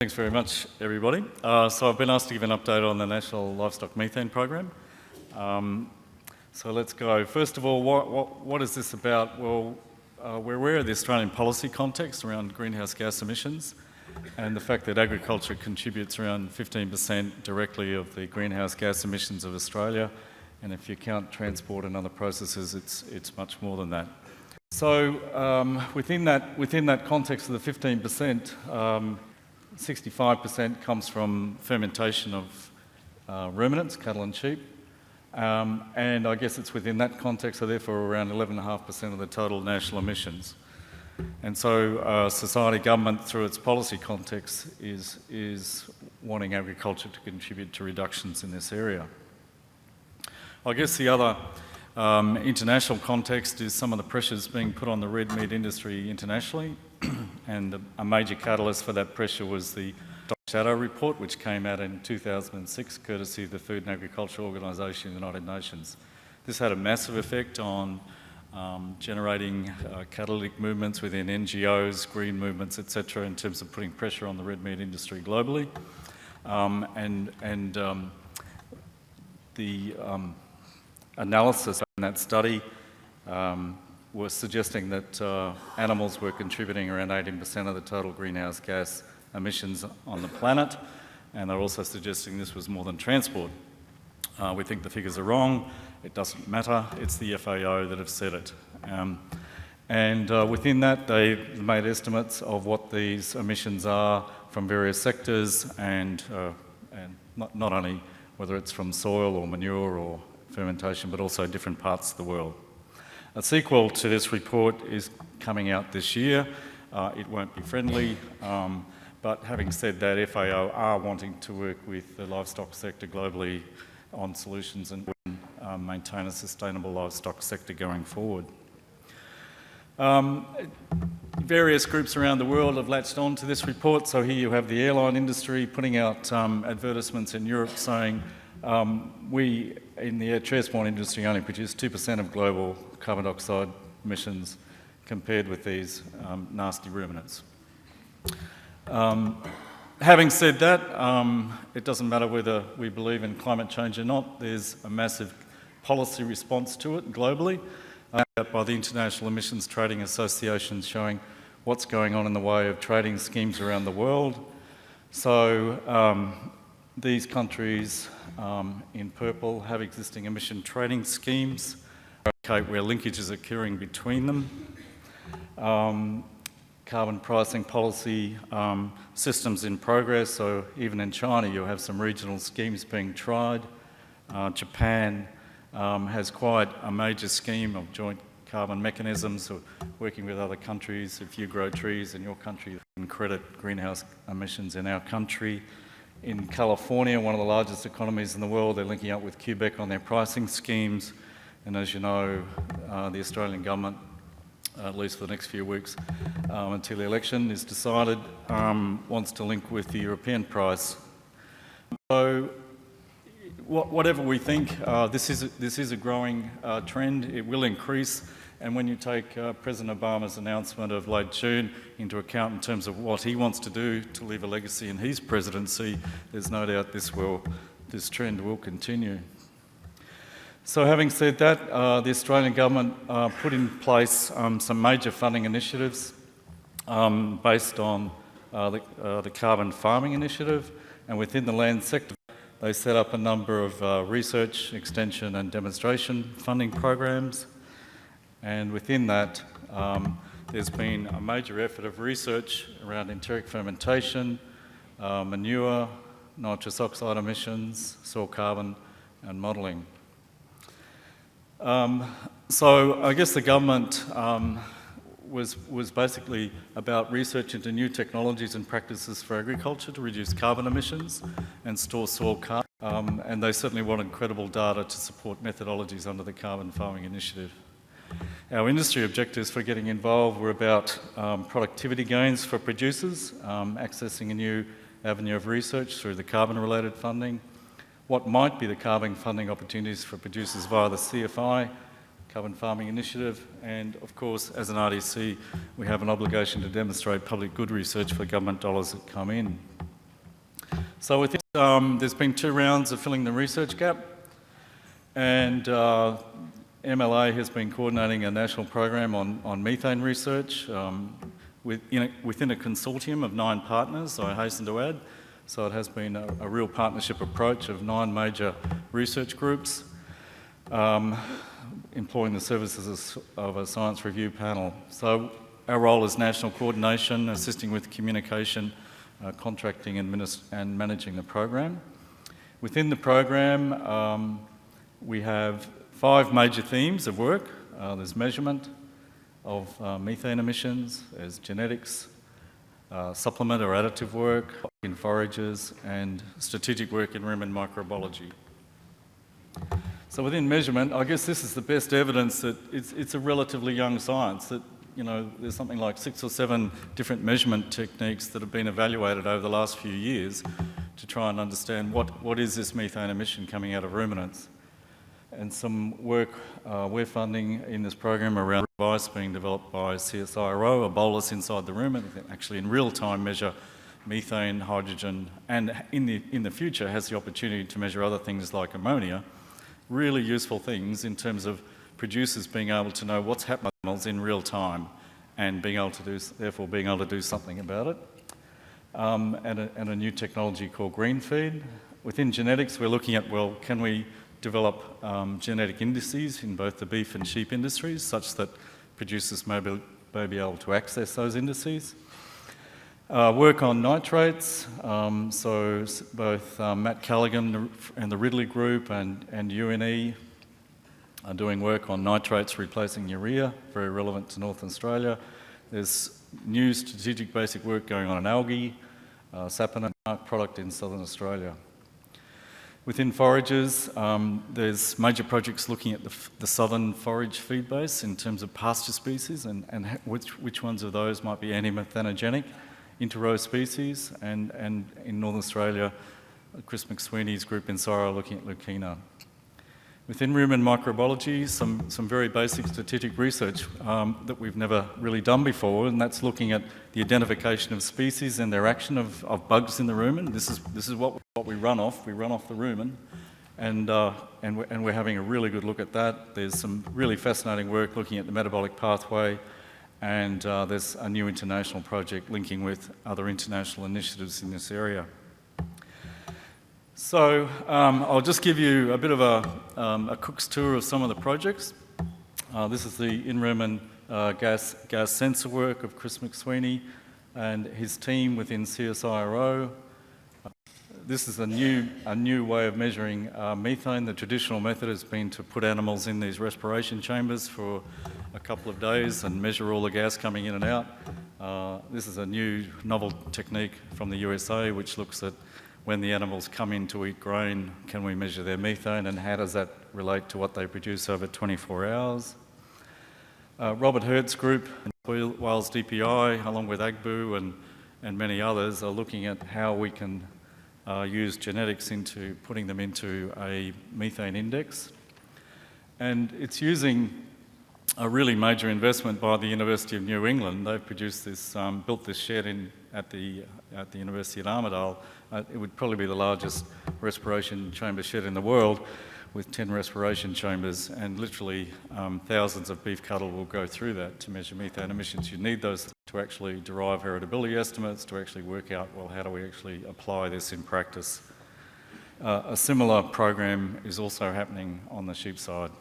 Thanks very much, everybody. So I've been asked to give an update on the National Livestock Methane Program. So let's go. First of all, what is this about? Well, we're aware of the Australian policy context around greenhouse gas emissions and the fact that agriculture contributes around 15% directly of the greenhouse gas emissions of Australia. And if you count transport and other processes, it's much more than that. So within that context of the 15%, 65% comes from fermentation of ruminants, cattle and sheep. And I guess it's within that context, so therefore around 11.5% of the total national emissions. And so society, government, through its policy context, is wanting agriculture to contribute to reductions in this area. I guess the other international context is some of the pressures being put on the red meat industry internationally. And a major catalyst for that pressure was the Shadow Report, which came out in 2006, courtesy of the Food and Agriculture Organisation of the United Nations. This had a massive effect on generating catalytic movements within NGOs, green movements, etc., in terms of putting pressure on the red meat industry globally. The analysis in that study was suggesting that animals were contributing around 18% of the total greenhouse gas emissions on the planet, and they're also suggesting this was more than transport. We think the figures are wrong. It doesn't matter. It's the FAO that have said it. Within that, they made estimates of what these emissions are from various sectors and not only whether it's from soil or manure or fermentation, but also different parts of the world. A sequel to this report is coming out this year. It won't be friendly, but having said that, FAO are wanting to work with the livestock sector globally on solutions and maintain a sustainable livestock sector going forward. Various groups around the world have latched on to this report. So here you have the airline industry putting out advertisements in Europe saying we in the air transport industry only produce 2% of global carbon dioxide emissions compared with these nasty ruminants. Having said that, it doesn't matter whether we believe in climate change or not. There's a massive policy response to it globally by the International Emissions Trading Association showing what's going on in the way of trading schemes around the world. So these countries in purple have existing emission trading schemes where linkages are occurring between them. Carbon pricing policy systems in progress, so even in China you have some regional schemes being tried. Japan has quite a major scheme of joint carbon mechanisms, or working with other countries. If you grow trees in your country, you can credit greenhouse emissions in our country. In California, one of the largest economies in the world, they're linking up with Quebec on their pricing schemes. And as you know, the Australian government, at least for the next few weeks, until the election is decided, wants to link with the European price. So whatever we think, this is a growing trend. It will increase. And when you take President Obama's announcement of late June into account in terms of what he wants to do to leave a legacy in his presidency, there's no doubt this trend will continue. So having said that, the Australian government put in place some major funding initiatives based on the Carbon Farming Initiative, and within the land sector they set up a number of research, extension and demonstration funding programs. And within that, there's been a major effort of research around enteric fermentation, manure, nitrous oxide emissions, soil carbon and modelling. So I guess the government was basically about research into new technologies and practices for agriculture to reduce carbon emissions and store soil carbon. And they certainly wanted credible data to support methodologies under the Carbon Farming Initiative. Our industry objectives for getting involved were about productivity gains for producers, accessing a new avenue of research through the carbon-related funding, what might be the carbon funding opportunities for producers via the CFI, Carbon Farming Initiative, and of course, as an RDC, we have an obligation to demonstrate public good research for government dollars that come in. So with this, there's been 2 rounds of filling the research gap, and MLA has been coordinating a national program on methane research within a consortium of 9 partners, I hasten to add. So it has been a real partnership approach of 9 major research groups, employing the services of a science review panel. So our role is national coordination, assisting with communication, contracting and managing the program. Within the program, we have 5 major themes of work. There's measurement of methane emissions, there's genetics, supplement or additive work in forages, and strategic work in rumen microbiology. So within measurement, I guess this is the best evidence that it's a relatively young science, that there's something like 6 or 7 different measurement techniques that have been evaluated over the last few years to try and understand what is this methane emission coming out of ruminants. And some work we're funding in this program around a device being developed by CSIRO, a bolus inside the rumen that actually in real time measure methane, hydrogen, and in the future has the opportunity to measure other things like ammonia. Really useful things in terms of producers being able to know what's happening to animals in real time and therefore being able to do something about it. And a new technology called GreenFeed. Within genetics, we're looking at, well, can we develop genetic indices in both the beef and sheep industries such that producers may be able to access those indices. Work on nitrates, so both Matt Callaghan and the Ridley Group and UNE are doing work on nitrates replacing urea, very relevant to North Australia. There's new strategic basic work going on in algae, sapinate product in Southern Australia. Within forages, there's major projects looking at the southern forage feed base in terms of pasture species and which ones of those might be anti-methanogenic inter-row species, and in Northern Australia, Chris McSweeney's group in Syrah are looking at Leukina. Within rumen microbiology, some very basic strategic research that we've never really done before, and that's looking at the identification of species and their action of bugs in the rumen. This is what we run off. We run off the rumen, and we're having a really good look at that. There's some really fascinating work looking at the metabolic pathway, and there's a new international project linking with other international initiatives in this area. So I'll just give you a bit of a cook's tour of some of the projects. This is the in-rumen gas sensor work of Chris McSweeney and his team within CSIRO. This is a new way of measuring methane. The traditional method has been to put animals in these respiration chambers for a couple of days and measure all the gas coming in and out. This is a new novel technique from the USA which looks at when the animals come in to eat grain, can we measure their methane and how does that relate to what they produce over 24 hours? Robert Hurt's group, Wales DPI, along with AGBU and many others, are looking at how we can use genetics into putting them into a methane index. And it's using a really major investment by the University of New England. They've produced this, built this shed at the University at Armidale. It would probably be the largest respiration chamber shed in the world, with 10 respiration chambers, and literally thousands of beef cattle will go through that to measure methane emissions. You need those to actually derive heritability estimates, to actually work out, well, how do we actually apply this in practice? A similar program is also happening on the sheep side.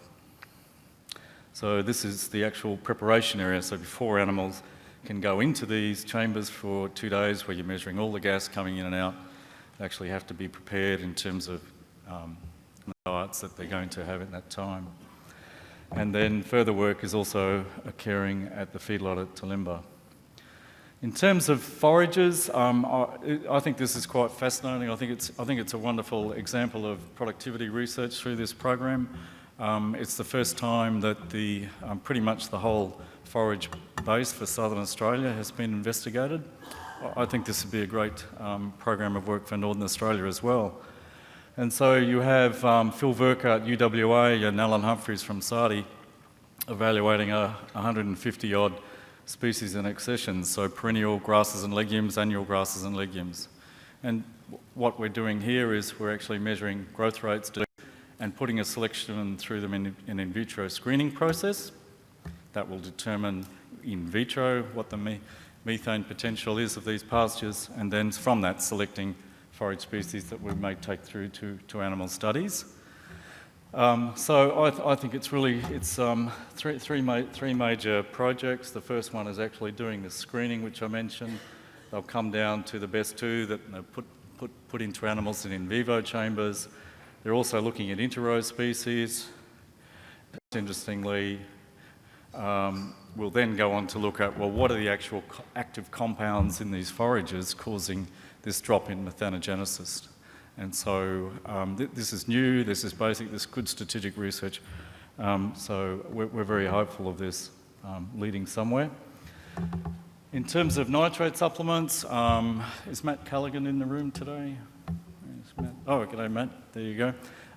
So this is the actual preparation area. So before animals can go into these chambers for 2 days where you're measuring all the gas coming in and out, they actually have to be prepared in terms of the diets that they're going to have at that time. And then further work is also occurring at the feedlot at Talimba. In terms of forages, I think this is quite fascinating. I think it's a wonderful example of productivity research through this program. It's the first time that pretty much the whole forage base for Southern Australia has been investigated. I think this would be a great program of work for Northern Australia as well. And so you have Phil Verka at UWA and Alan Humphreys from SARDI evaluating 150 odd species and accessions, so perennial grasses and legumes, annual grasses and legumes. And what we're doing here is we're actually measuring growth rates and putting a selection through them in an in vitro screening process that will determine in vitro what the methane potential is of these pastures, and then from that selecting forage species that we may take through to animal studies. So I think it's three major projects. The first one is actually doing the screening, which I mentioned. They'll come down to the best two that are put into animals in vivo chambers. They're also looking at interrow species. Interestingly, we'll then go on to look at, well, what are the actual active compounds in these forages causing this drop in methanogenesis? And so this is new, this is basic, this is good strategic research. So we're very hopeful of this leading somewhere. In terms of nitrate supplements, is Matt Callaghan in the room today? Matt? Oh, g'day Matt, there you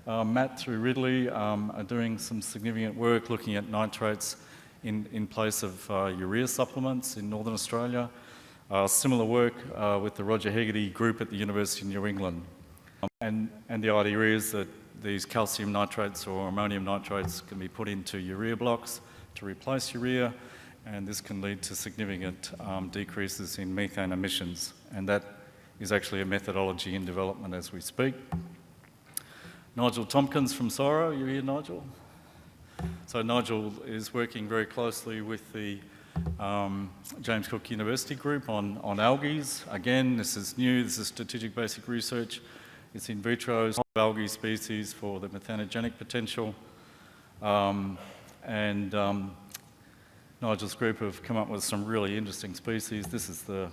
go. Matt through Ridley are doing some significant work looking at nitrates in place of urea supplements in Northern Australia. Similar work with the Roger Hegarty group at the University of New England. And the idea is that these calcium nitrates or ammonium nitrates can be put into urea blocks to replace urea, and this can lead to significant decreases in methane emissions. And that is actually a methodology in development as we speak. Nigel Tompkins from CSIRO, you here, Nigel? So Nigel is working very closely with the James Cook University group on algae. Again, this is new, this is strategic basic research. It's in vitro algae species for the methanogenic potential. Nigel's group have come up with some really interesting species. This is the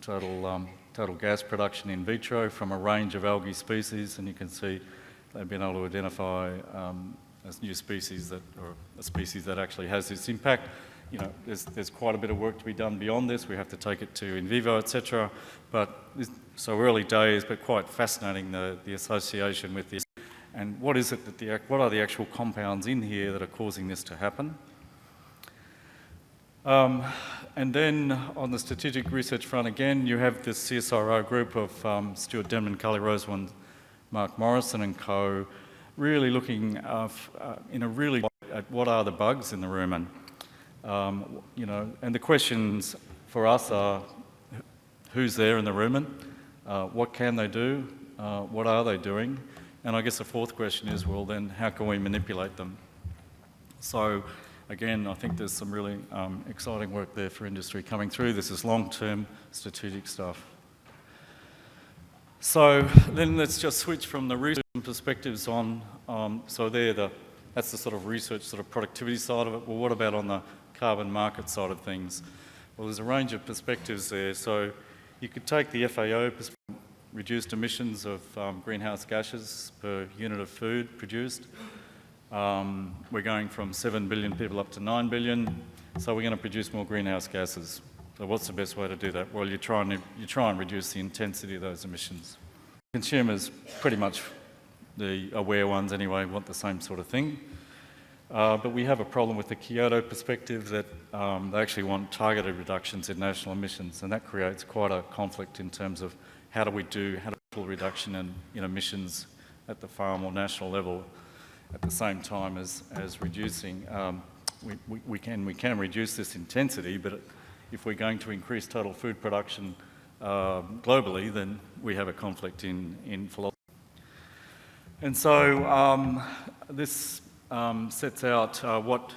total gas production in vitro from a range of algae species, and you can see they've been able to identify as new species or a species that actually has this impact. You know, there's quite a bit of work to be done beyond this. We have to take it to in vivo, etc. So early days, but quite fascinating the association with this. And what is it what are the actual compounds in here that are causing this to happen? And then on the strategic research front, again, you have this CSIRO group of Stuart Denman, Carly Rosewarne, Mark Morrison and co, really looking at what are the bugs in the rumen. You know, and the questions for us are, who's there in the rumen? What can they do? What are they doing? And I guess the fourth question is, well, then how can we manipulate them? So again, I think there's some really exciting work there for industry coming through. This is long-term strategic stuff. So then let's just switch from the research perspectives on, that's the sort of research, sort of productivity side of it. Well, what about on the carbon market side of things? Well, there's a range of perspectives there. So you could take the FAO perspective, reduced emissions of greenhouse gases per unit of food produced. We're going from 7 billion people up to 9 billion, so we're going to produce more greenhouse gases. So what's the best way to do that? Well, you try and reduce the intensity of those emissions. Consumers, pretty much the aware ones anyway, want the same sort of thing. But we have a problem with the Kyoto perspective that they actually want targeted reductions in national emissions, and that creates quite a conflict in terms of how do we full reduction in emissions at the farm or national level at the same time as reducing. We can reduce this intensity, but if we're going to increase total food production globally, then we have a conflict in philosophy. And so this sets out what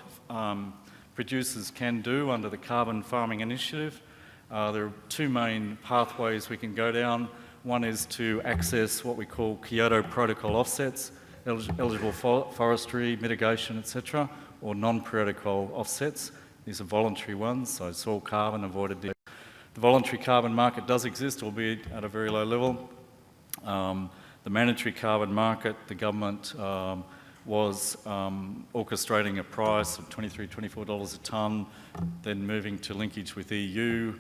producers can do under the Carbon Farming Initiative. There are two main pathways we can go down. One is to access what we call Kyoto Protocol offsets, eligible forestry, mitigation, etc., or non-protocol offsets. These are voluntary ones, so soil carbon, avoided. The voluntary carbon market does exist, albeit at a very low level. The mandatory carbon market, the government was orchestrating a price of $23, $24 a tonne, then moving to linkage with EU.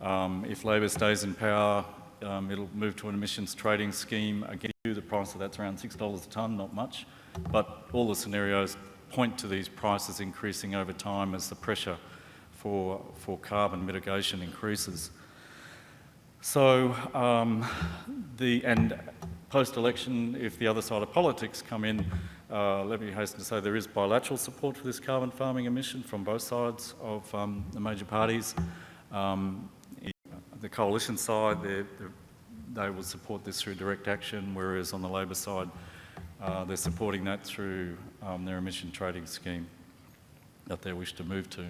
If Labor stays in power, it'll move to an emissions trading scheme. Again, the price of that's around $6 a tonne, not much. But all the scenarios point to these prices increasing over time as the pressure for carbon mitigation increases. So, and post-election, if the other side of politics come in, let me hasten to say there is bilateral support for this carbon farming emission from both sides of the major parties. The coalition side, they will support this through direct action, whereas on the Labor side, they're supporting that through their emission trading scheme that they wish to move to.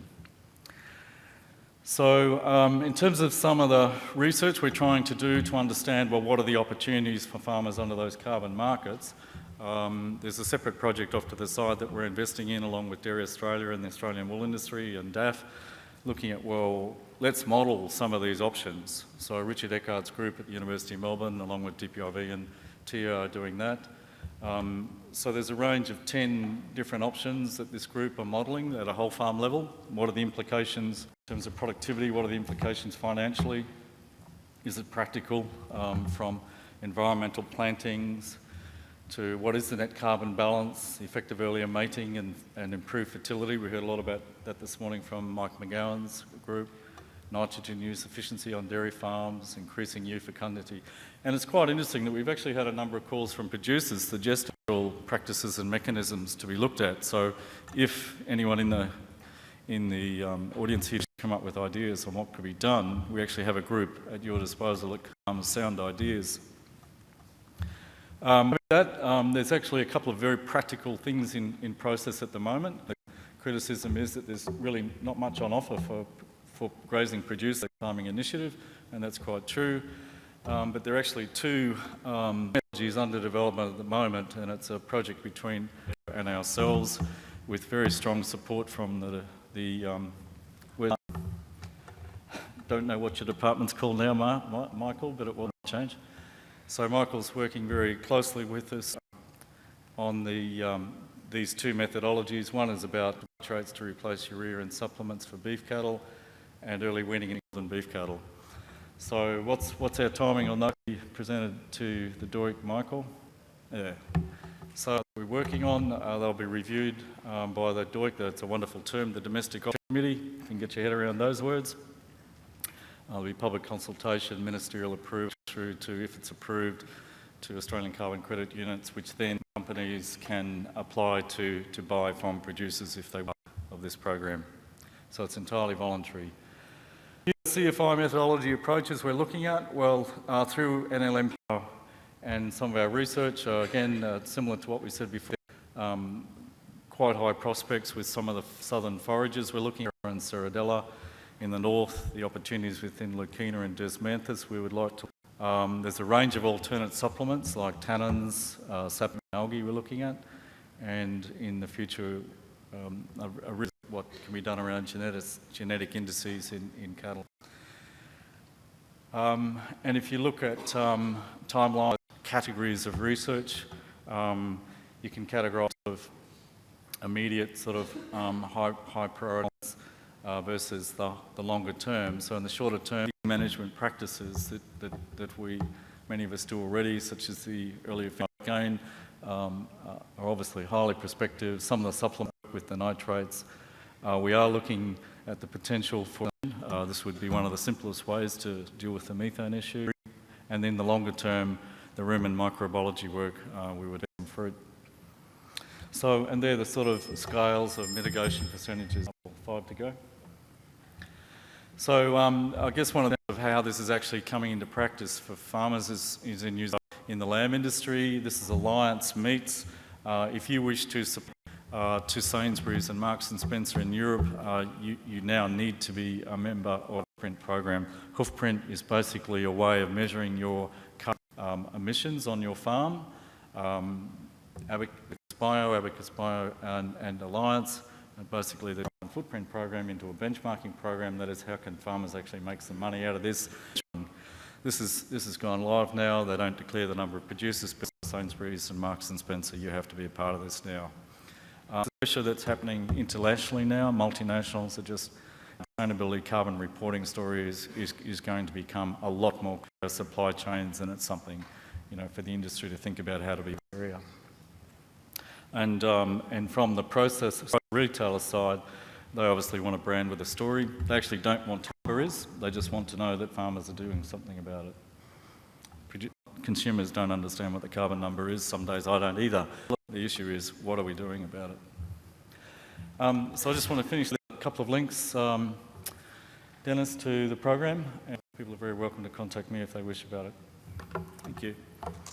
So in terms of some of the research we're trying to do to understand, well, what are the opportunities for farmers under those carbon markets? There's a separate project off to the side that we're investing in along with Dairy Australia and the Australian Wool Industry and DAF, looking at, well, let's model some of these options. So Richard Eckhardt's group at the University of Melbourne, along with DPIV and TIA, are doing that. So there's a range of 10 different options that this group are modelling at a whole farm level. What are the implications in terms of productivity? What are the implications financially? Is it practical from environmental plantings to what is the net carbon balance, effective earlier mating and improved fertility? We heard a lot about that this morning from Mike McGowan's group. Nitrogen use efficiency on dairy farms, increasing ewe fecundity. And it's quite interesting that we've actually had a number of calls from producers suggesting practices and mechanisms to be looked at. So if anyone in the audience here come up with ideas on what could be done, we actually have a group at your disposal that comes sound ideas. There's actually a couple of very practical things in process at the moment. The criticism is that there's really not much on offer for grazing producer farming initiative, and that's quite true. But there are actually two technologies under development at the moment, and it's a project between and ourselves with very strong support from don't know what your department's called now, Michael, but it will change. So Michael's working very closely with us on these two methodologies. One is about traits to replace urea and supplements for beef cattle, and early weaning in northern beef cattle. So what's our timing on that? We presented to the DOIC, Michael. Yeah. So we're working on, they'll be reviewed by the DOIC, that's a wonderful term, the Domestic Options Committee. You can get your head around those words. There'll be public consultation, ministerial approval through to, if it's approved, to Australian carbon credit units, which then companies can apply to buy from producers if they want of this program. So it's entirely voluntary. CFI methodology approaches we're looking at, well, through NLM and some of our research, again, similar to what we said before, quite high prospects with some of the southern forages we're looking at in Cerridella. In the north, the opportunities within Leucaena and Desmanthus we would like to. There's a range of alternate supplements like tannins, sap and algae we're looking at, and in the future, what can be done around genetic indices in cattle. And if you look at timeline categories of research, you can categorise of immediate sort of high priorities versus the longer term. So in the shorter term, management practices that many of us do already, such as the earlier gain, are obviously highly prospective. Some of the supplements with the nitrates. We are looking at the potential for, this would be one of the simplest ways to deal with the methane issue. And then the longer term, the rumen microbiology work, we would have fruit. So, and they're the sort of scales of mitigation percentages. 5 to go. So I guess one of the things of how this is actually coming into practice for farmers is in New Zealand. In the lamb industry, this is Alliance Meats. If you wish to support to Sainsbury's and Marks and Spencer in Europe, you now need to be a member of the Hoofprint program. Hoofprint is basically a way of measuring your emissions on your farm. Abacus Bio and Alliance, and basically the footprint program into a benchmarking program. That is, how can farmers actually make some money out of this? This has gone live now. They don't declare the number of producers, but Sainsbury's and Marks and Spencer, you have to be a part of this now. The pressure that's happening internationally now, multinationals are just, sustainability carbon reporting story is going to become a lot more clear supply chains, and it's something, for the industry to think about how to be area. And from the process retailer side, They obviously want a brand with a story. They actually don't want to know what is. They just want to know that farmers are doing something about it. Consumers don't understand what the carbon number is. Some days I don't either. The issue is, what are we doing about it? So I just want to finish with a couple of links, Dennis, to the program, and people are very welcome to contact me if they wish about it. Thank you.